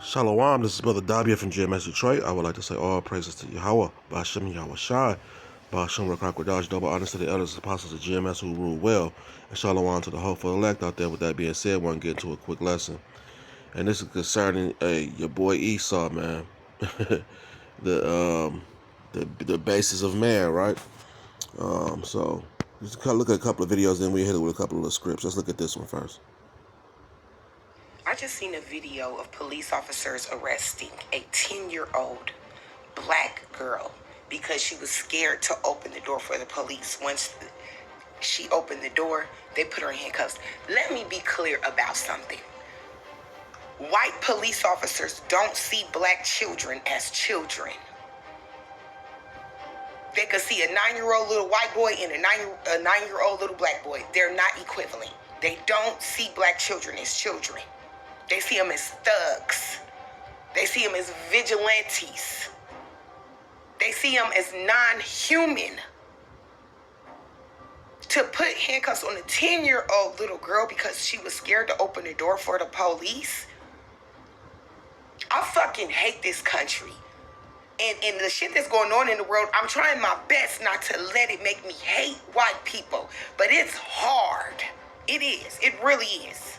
Shalom, this is Brother Dabia from GMS Detroit. I would like to say all praises to Yahweh, Ba'ashem Yahweh Shai, Ba'ashem Rakakwadash, double honors to the elders and apostles of GMS who rule well, and shalom to the hopeful elect out there. With that being said, I want to get into a quick lesson. And this is concerning your boy Esau, man. the basis of man, right? So just look at a couple of videos, then we hit it with a couple of the scripts. Let's look at this one first. I just seen a video of police officers arresting a 10-year-old black girl because she was scared to open the door for the police. Once she opened the door, they put her in handcuffs. Let me be clear about something. White police officers don't see black children as children. They could see a 9-year-old little white boy and a 9-year-old little black boy. They're not equivalent. They don't see black children as children. They see them as thugs. They see them as vigilantes. They see them as non-human. To put handcuffs on a 10-year-old little girl because she was scared to open the door for the police. I fucking hate this country. And the shit that's going on in the world, I'm trying my best not to let it make me hate white people. But it's hard. It is. It really is.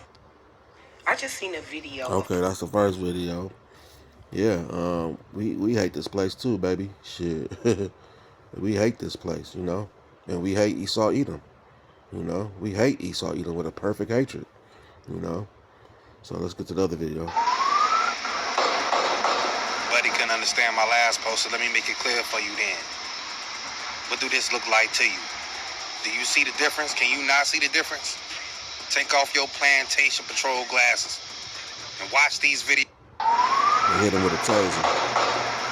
I just seen a video. Okay, that's the first video. Yeah, we hate this place too, baby. Shit. We hate this place, you know. And we hate Esau Edom. You know, we hate Esau Edom with a perfect hatred. You know. So let's get to the other video. Buddy couldn't understand my last post, so let me make it clear for you then. What do this look like to you? Do you see the difference? Can you not see the difference? Take off your plantation patrol glasses and watch these videos. They hit him with a taser.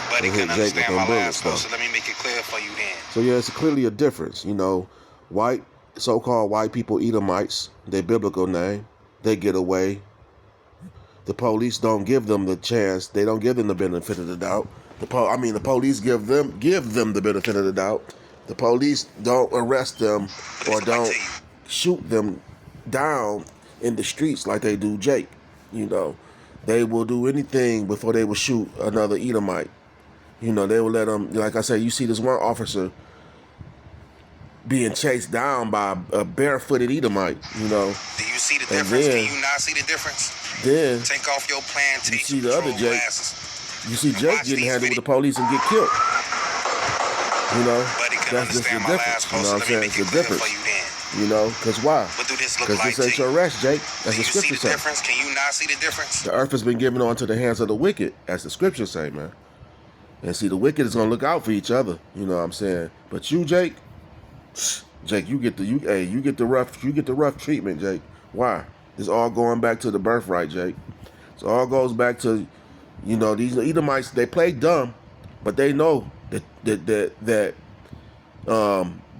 Buddy couldn't understand my last post, so let me make it clear for you then. So yeah, it's clearly a difference. You know, white, so-called white people, Edomites, their biblical name, they get away. The police don't give them the chance. They don't give them the benefit of the doubt. The police give them the benefit of the doubt. The police don't arrest them or don't shoot them down in the streets like they do Jake. You know, they will do anything before they will shoot another Edomite. You know, they will let them, like I said, you see this one officer being chased down by a barefooted Edomite, you know. Do you see the difference? Can you not see the difference? Then take off your plantation. You see the other Jake. Glasses. You see Jake getting handled with the police and get killed. You know, that's just the difference. You know what I'm saying? It's the difference. You know, because why? Because this ain't your rest, Jake. That's the scripture say. Can you not see the difference? The earth has been given on to the hands of the wicked, as the scriptures say, man. And see, the wicked is gonna look out for each other. You know what I'm saying? But you, Jake, you get the rough treatment, Jake. Why? It's all going back to the birthright, Jake. It all goes back to, you know, these Edomites. They play dumb, but they know that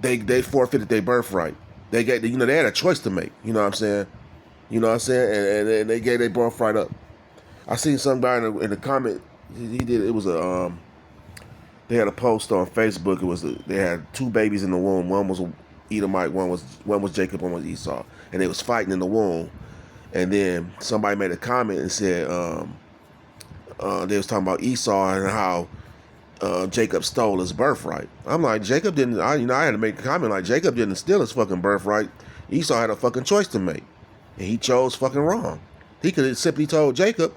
they forfeited their birthright. They had a choice to make. You know what I'm saying? You know what I'm saying? And they gave their birthright up. I seen somebody in the comment. They had a post on Facebook. They had two babies in the womb. One was Edomite. One was Jacob. One was Esau. And they was fighting in the womb. And then somebody made a comment and said they was talking about Esau and how Jacob stole his birthright. I'm like, Jacob didn't. I had to make a comment like Jacob didn't steal his fucking birthright. Esau had a fucking choice to make, and he chose fucking wrong. He could have simply told Jacob,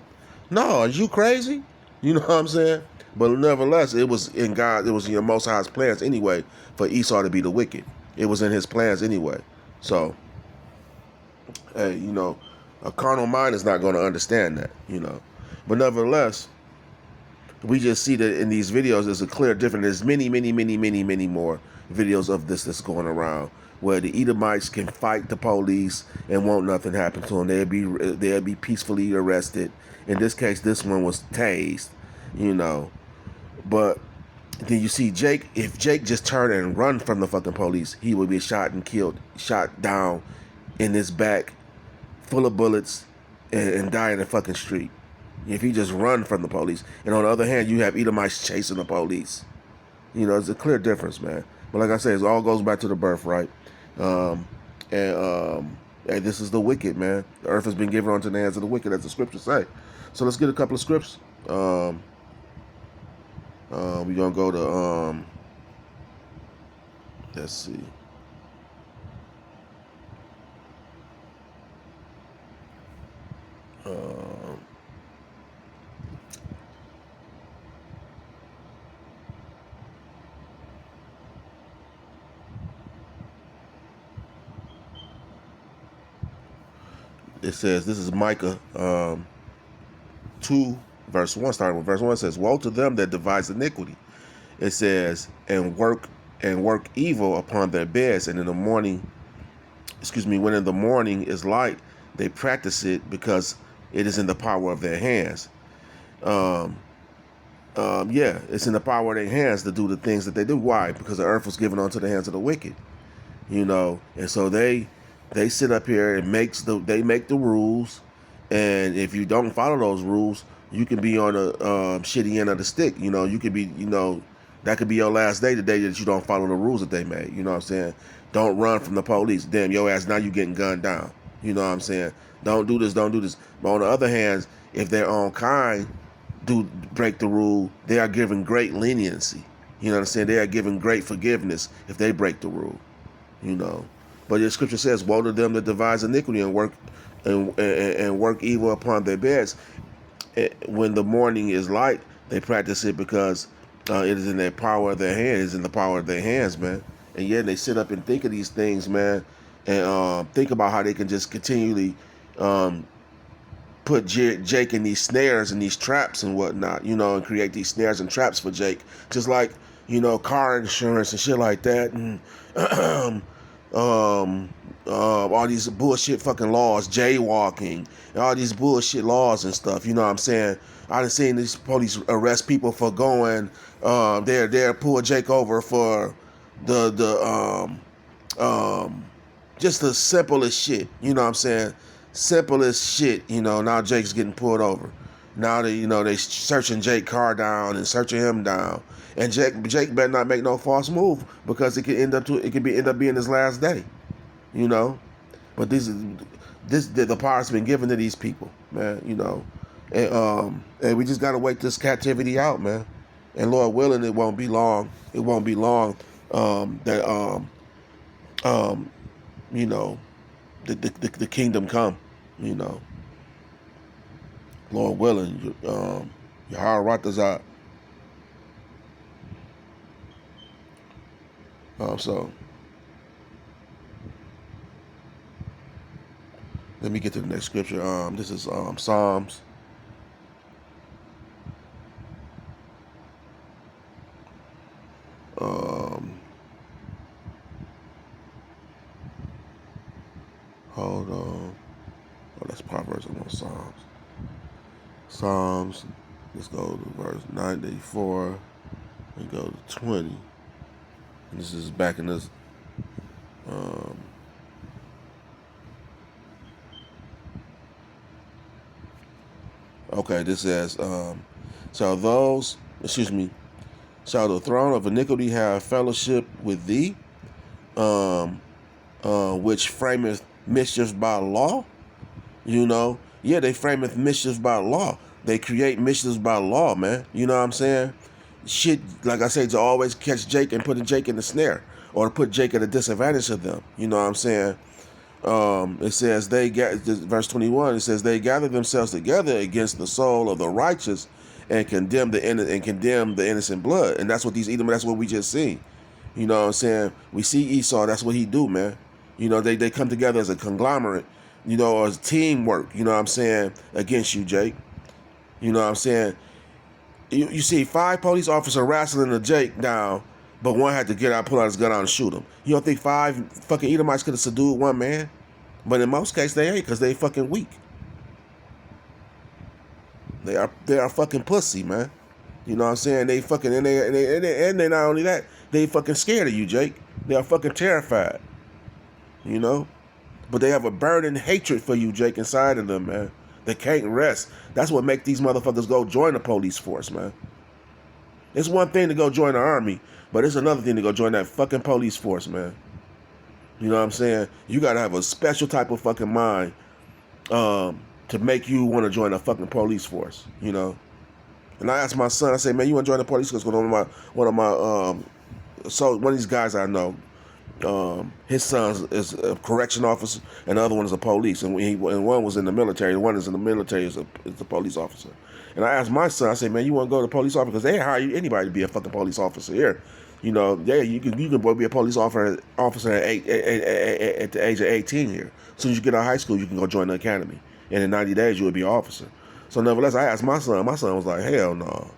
"No, are you crazy?" You know what I'm saying? But nevertheless, it was in God. It was in your Most High's plans anyway for Esau to be the wicked. It was in his plans anyway. So, hey, you know, a carnal mind is not going to understand that. You know, but nevertheless. We just see that in these videos, there's a clear difference. There's many more videos of this that's going around where the Edomites can fight the police and won't nothing happen to them. They'll be peacefully arrested. In this case, this one was tased, you know. But then you see Jake. If Jake just turned and run from the fucking police, he would be shot and killed, shot down in his back, full of bullets, and die in the fucking street. If he just run from the police. And on the other hand, you have Edomites chasing the police. You know, it's a clear difference, man. But like I said, it all goes back to the birthright. Hey, this is the wicked, man. The earth has been given unto the hands of the wicked, as the scriptures say. So let's get a couple of scriptures. We're gonna go to let's see. Um, it says, this is Micah 2, verse 1, starting with verse 1, it says, woe to them that devise iniquity. It says, and work evil upon their beds, and in the morning, when in the morning is light, they practice it, because it is in the power of their hands. Yeah, it's in the power of their hands to do the things that they do. Why? Because the earth was given unto the hands of the wicked. And so they sit up here and they make the rules, and if you don't follow those rules, you can be on a shitty end of the stick. You could be, that could be your last day, the day that you don't follow the rules that they made. You know what I'm saying? Don't run from the police. Damn, your ass, now you getting gunned down. You know what I'm saying? Don't do this. But on the other hand, if their own kind do break the rule, they are given great leniency. You know what I'm saying? They are given great forgiveness if they break the rule. But the scripture says, woe to them that devise iniquity and work evil upon their beds. When the morning is light, they practice it, because it is in their power of their hands. It is in the power of their hands, man. And yet they sit up and think of these things, man, and think about how they can just continually put Jake in these snares and these traps and whatnot, and create these snares and traps for Jake, just like car insurance and shit like that, and all these bullshit fucking laws, jaywalking, and all these bullshit laws and stuff. You know what I'm saying? I done seen these police arrest people for going, they're pull Jake over for the just the simplest shit. You know what I'm saying? Simplest shit. Now Jake's getting pulled over. Now they searching Jake's car down and searching him down. And Jake better not make no false move, because it could end up being his last day. But the power's been given to these people, man. And we just gotta wait this captivity out, man. And Lord willing, it won't be long. It won't be long that the kingdom come. Lord willing, Yahweh Ratazat. So let me get to the next scripture. This is Psalms. Hold on. Oh, that's Proverbs. I want Psalms. Psalms. Let's go to verse 94 and go to 20. And this is back in this. Okay, this says, shall the throne of iniquity have fellowship with thee, which frameth mischief by law? Yeah, they frameth mischief by law. They create mischief by law, man. You know what I'm saying? Shit, like I say, to always catch Jake and put Jake in the snare, or to put Jake at a disadvantage of them. You know what I'm saying? It says verse 21. It says they gather themselves together against the soul of the righteous, and condemn the innocent blood. And that's what that's what we just seen. You know what I'm saying? We see Esau. That's what he do, man. They come together as a conglomerate, or as teamwork. You know what I'm saying? Against you, Jake. You know what I'm saying? You see 5 police officers wrestling a Jake down, but one had to get out, pull out his gun out, and shoot him. You don't think 5 fucking Edomites could have subdued one man? But in most cases, they ain't, because they fucking weak. They are fucking pussy, man. You know what I'm saying? They fucking, and they not only that, they fucking scared of you, Jake. They are fucking terrified. But they have a burning hatred for you, Jake, inside of them, man. They can't rest. That's what make these motherfuckers go join the police force, man. It's one thing to go join the army, but it's another thing to go join that fucking police force, man. You know what I'm saying? You gotta have a special type of fucking mind to make you want to join a fucking police force. You know. And I asked my son, I said, man, you want to join the police? Because one of my so one of these guys I know, his son is a correction officer, and the other one is a police, and one was in the military, and one is in the military is a police officer. And I asked my son, I said, man, you want to go to the police officer? Because they hire anybody to be a fucking police officer here. You know, yeah, you can be a police officer at the age of 18 here. As soon as you get out of high school, you can go join the academy, and in 90 days you will be an officer. So nevertheless, I asked my son. My son was like, hell no.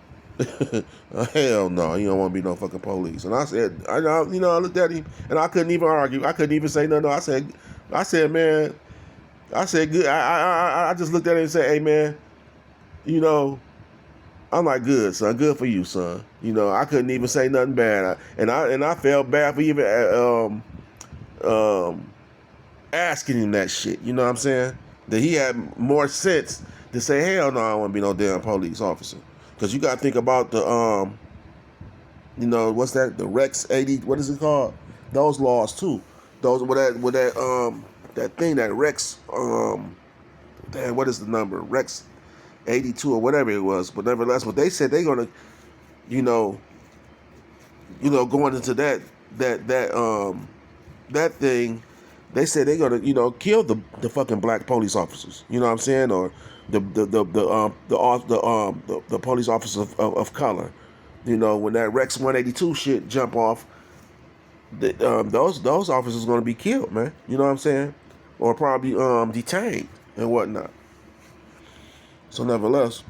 Hell no, you don't want to be no fucking police. And I said, I looked at him, and I couldn't even argue. I couldn't even say no. I said, man, I said, good. I just looked at him and said, hey, man, you know, I'm like, good, son, good for you, son. You know, I couldn't even say nothing bad, and I felt bad for even asking him that shit. You know what I'm saying? That he had more sense to say, hell no, I don't want to be no damn police officer. Because you got to think about the, you know, what's that? The Rex 80, what is it called? Those laws too. Those that thing that Rex, damn, what is the number? Rex 82 or whatever it was. But nevertheless, but they said they're gonna, you know, going into that thing. They said they're gonna, you know, kill the fucking black police officers. You know what I'm saying? Or the police officers of color. You know, when that Rex 182 shit jump off, those officers are gonna be killed, man. You know what I'm saying? Or probably detained and whatnot. So nevertheless,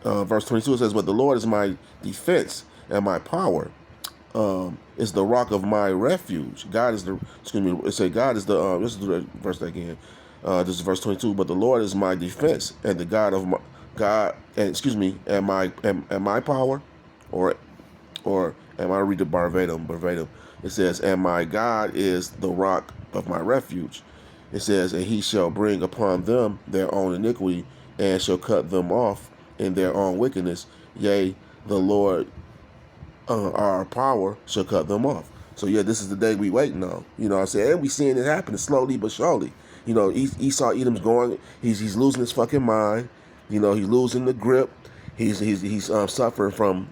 verse 22 it says, "But the Lord is my defense and my power. Is the rock of my refuge. God is the, excuse me, it say God is the, this is the verse again. This is verse 22. But the Lord is my defense and the God of my, God, and excuse me, and my power, or am I read the verbatim? It says, and my God is the rock of my refuge. It says, and he shall bring upon them their own iniquity, and shall cut them off in their own wickedness. Yea, the Lord our power shall cut them off. So yeah, this is the day we waiting on. You know what I'm saying? And we seeing it happening slowly but surely. You know, Esau Edom's going, he's losing his fucking mind. You know, he's losing the grip. He's suffering from,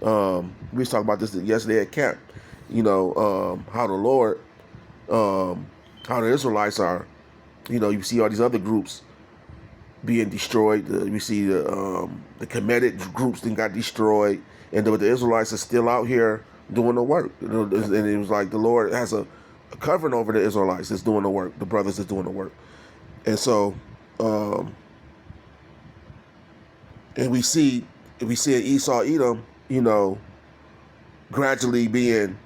we was talking about this yesterday at camp. You know, how the Lord, how the Israelites are, you know, you see all these other groups being destroyed. We see the Kemetic groups that got destroyed. And the Israelites are still out here doing the work. And it was like the Lord has a covering over the Israelites that's doing the work, the brothers that's doing the work. And so, and we see Esau Edom, you know, gradually being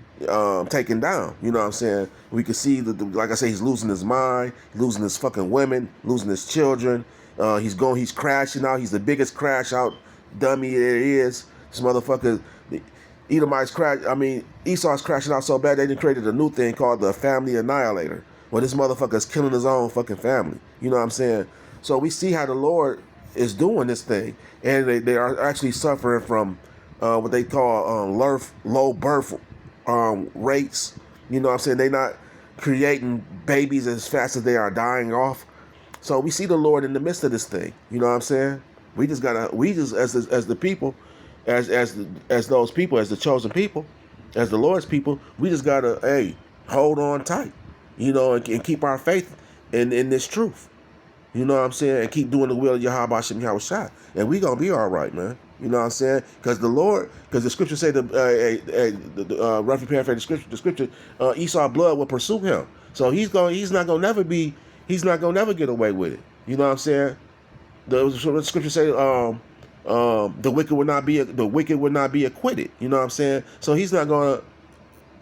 taken down. You know what I'm saying? We can see that, like I say, he's losing his mind, losing his fucking women, losing his children. He's crashing out. He's the biggest crash out dummy there is. This motherfucker, Esau's crashing out so bad they done created a new thing called the family annihilator. Well, this motherfucker's killing his own fucking family. You know what I'm saying? So we see how the Lord is doing this thing. And they are actually suffering from what they call low birth rates. You know what I'm saying? They're not creating babies as fast as they are dying off. So we see the Lord in the midst of this thing. You know what I'm saying? We just as the people, as those people, as the chosen people, as the Lord's people, we just gotta hold on tight, you know, and keep our faith in this truth. You know what I'm saying? And keep doing the will of Yahweh Hashem Yahushua. And we gonna be all right, man. You know what I'm saying? Because the scripture say the roughly paraphrase the scripture, Esau blood will pursue him. So he's not gonna never get away with it. You know what I'm saying? The scripture say the wicked would not be acquitted. You know what I'm saying? So he's not gonna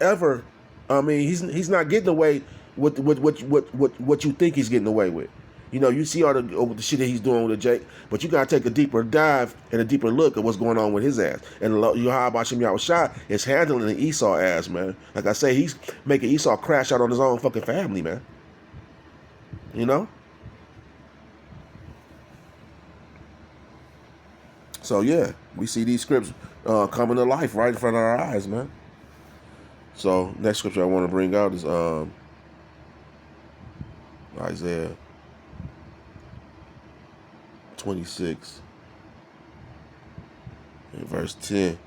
ever. I mean, he's not getting away with what you think he's getting away with. You know, you see all the shit that he's doing with Jake, but you gotta take a deeper dive and a deeper look at what's going on with his ass. And Yahweh Hashem Yahushua is handling the Esau ass, man. Like I say, he's making Esau crash out on his own fucking family, man. You know. So yeah, we see these scripts coming to life right in front of our eyes, man. So next scripture I want to bring out is Isaiah 26 and verse 10.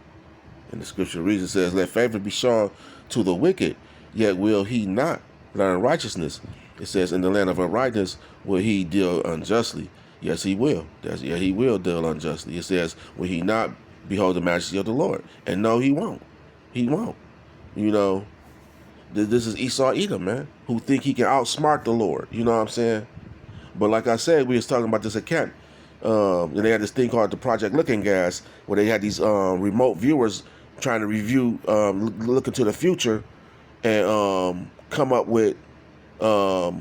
And the scripture reads, it says, "Let favor be shown to the wicked, yet will he not learn righteousness." It says, "In the land of uprightness will he deal unjustly." Yes, he will. Yeah, he will deal unjustly. It says, "Will he not behold the majesty of the Lord?" And no, he won't. He won't. You know, this is Esau Edom, man, who think he can outsmart the Lord. You know what I'm saying? But like I said, we was talking about this account. And they had this thing called the Project Looking Glass, where they had these remote viewers trying to review, look into the future, and come up with what's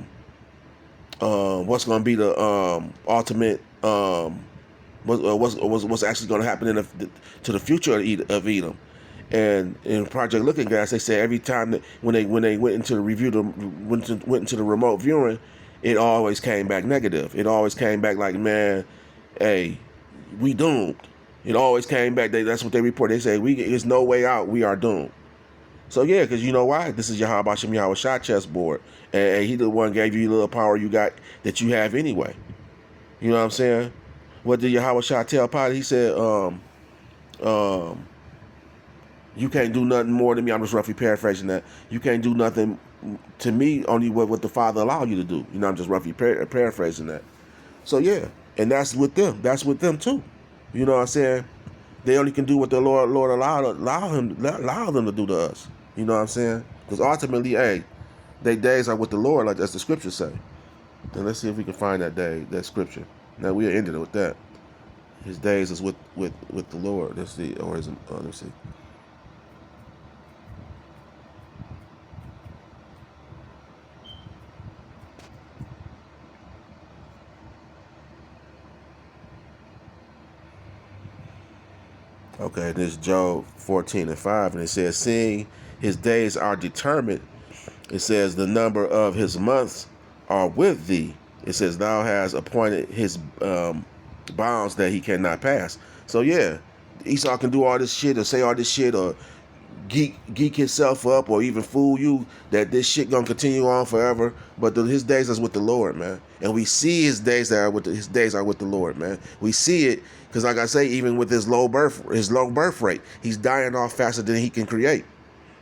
going to be the ultimate, what's actually going to happen to the future of Edom. And in Project Looking Glass, they say every time that when they went into the review, went into the remote viewing, it always came back negative. It always came back like, man, hey, we doomed. It always came back. That's what they report. They say there's no way out. We are doomed. So yeah, because you know why? This is Yahweh Shem Yahweh Shah chessboard, and he the one gave you the little power you got that you have anyway. You know what I'm saying? What did Yahweh Shah tell Pilate? He said, you can't do nothing more than me. I'm just roughly paraphrasing that. You can't do nothing to me, only what the Father allowed you to do. You know, I'm just roughly paraphrasing that. So yeah, and that's with them. That's with them too. You know what I'm saying? They only can do what the Lord allow them to do to us. You know what I'm saying? Because ultimately, hey, their days are with the Lord, like as the scriptures say. And let's see if we can find that scripture. Now we ended it with that. His days is with the Lord. Let's see, or is let's see. Okay, this is Job 14:5, and it says, "Seeing his days are determined," it says, "the number of his months are with thee." It says, "Thou hast appointed his bounds that he cannot pass." So yeah, Esau can do all this shit or say all this shit or geek himself up or even fool you that this shit gonna continue on forever. But his days is with the Lord, man, and we see his days are with the Lord, man. We see it because, like I say, even with his low birth rate, he's dying off faster than he can create.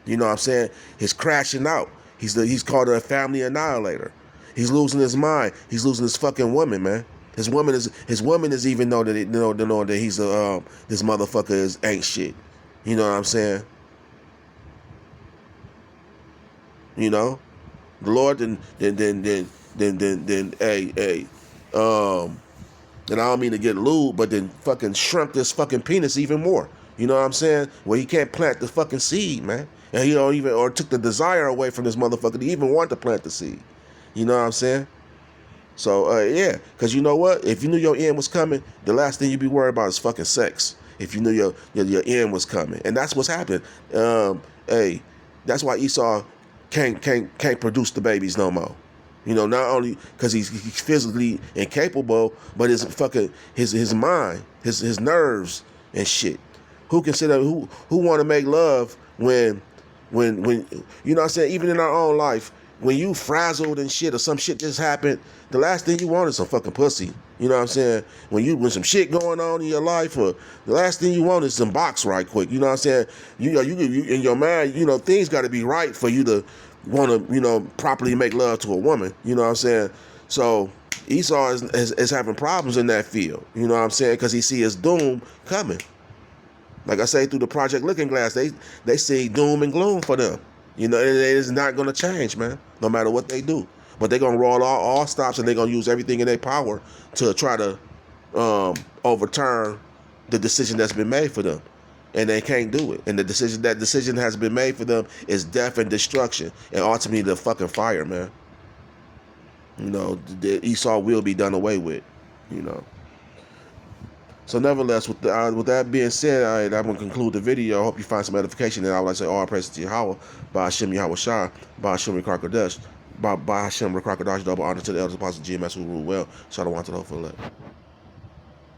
You know what I'm saying? He's crashing out. He's called a family annihilator. He's losing his mind. He's losing his fucking woman, man. His woman is even know that that he's this motherfucker ain't shit. You know what I'm saying? You know, the Lord then hey, and I don't mean to get lewd, but then fucking shrunk this fucking penis even more. You know what I'm saying? Where he can't plant the fucking seed, man, and he don't even or took the desire away from this motherfucker to even want to plant the seed. You know what I'm saying? So yeah, because you know what? If you knew your end was coming, the last thing you'd be worried about is fucking sex. If you knew your end was coming, and that's what's happening. Hey, that's why Esau can't produce the babies no more. You know, not only because he's physically incapable, but his mind, his nerves and shit. Who can sit up? Who want to make love when you know what I'm saying? Even in our own life, when you frazzled and shit or some shit just happened, the last thing you want is some fucking pussy. You know what I'm saying? When some shit going on in your life, or the last thing you want is some box right quick. You know what I'm saying? You in your mind, you know, things got to be right for you to want to, you know, properly make love to a woman. You know what I'm saying? So Esau is having problems in that field. You know what I'm saying? Because he see his doom coming. Like I say, through the Project Looking Glass, they see doom and gloom for them. You know, it is not going to change, man, no matter what they do. But they're going to roll all stops, and they're going to use everything in their power to try to overturn the decision that's been made for them. And they can't do it. And that decision has been made for them is death and destruction. And ultimately the fucking fire, man. You know, the Esau will be done away with, you know. So nevertheless, with that being said, I'm going to conclude the video. I hope you find some edification. And I would like to say all praise to Yahweh, by Hashem Yahweh Shah, by Hashem Rekarkodesh, by Hashem Rekarkodesh, double honor to the elders, apostles, GMS who rule well. Shout out to the whole elect.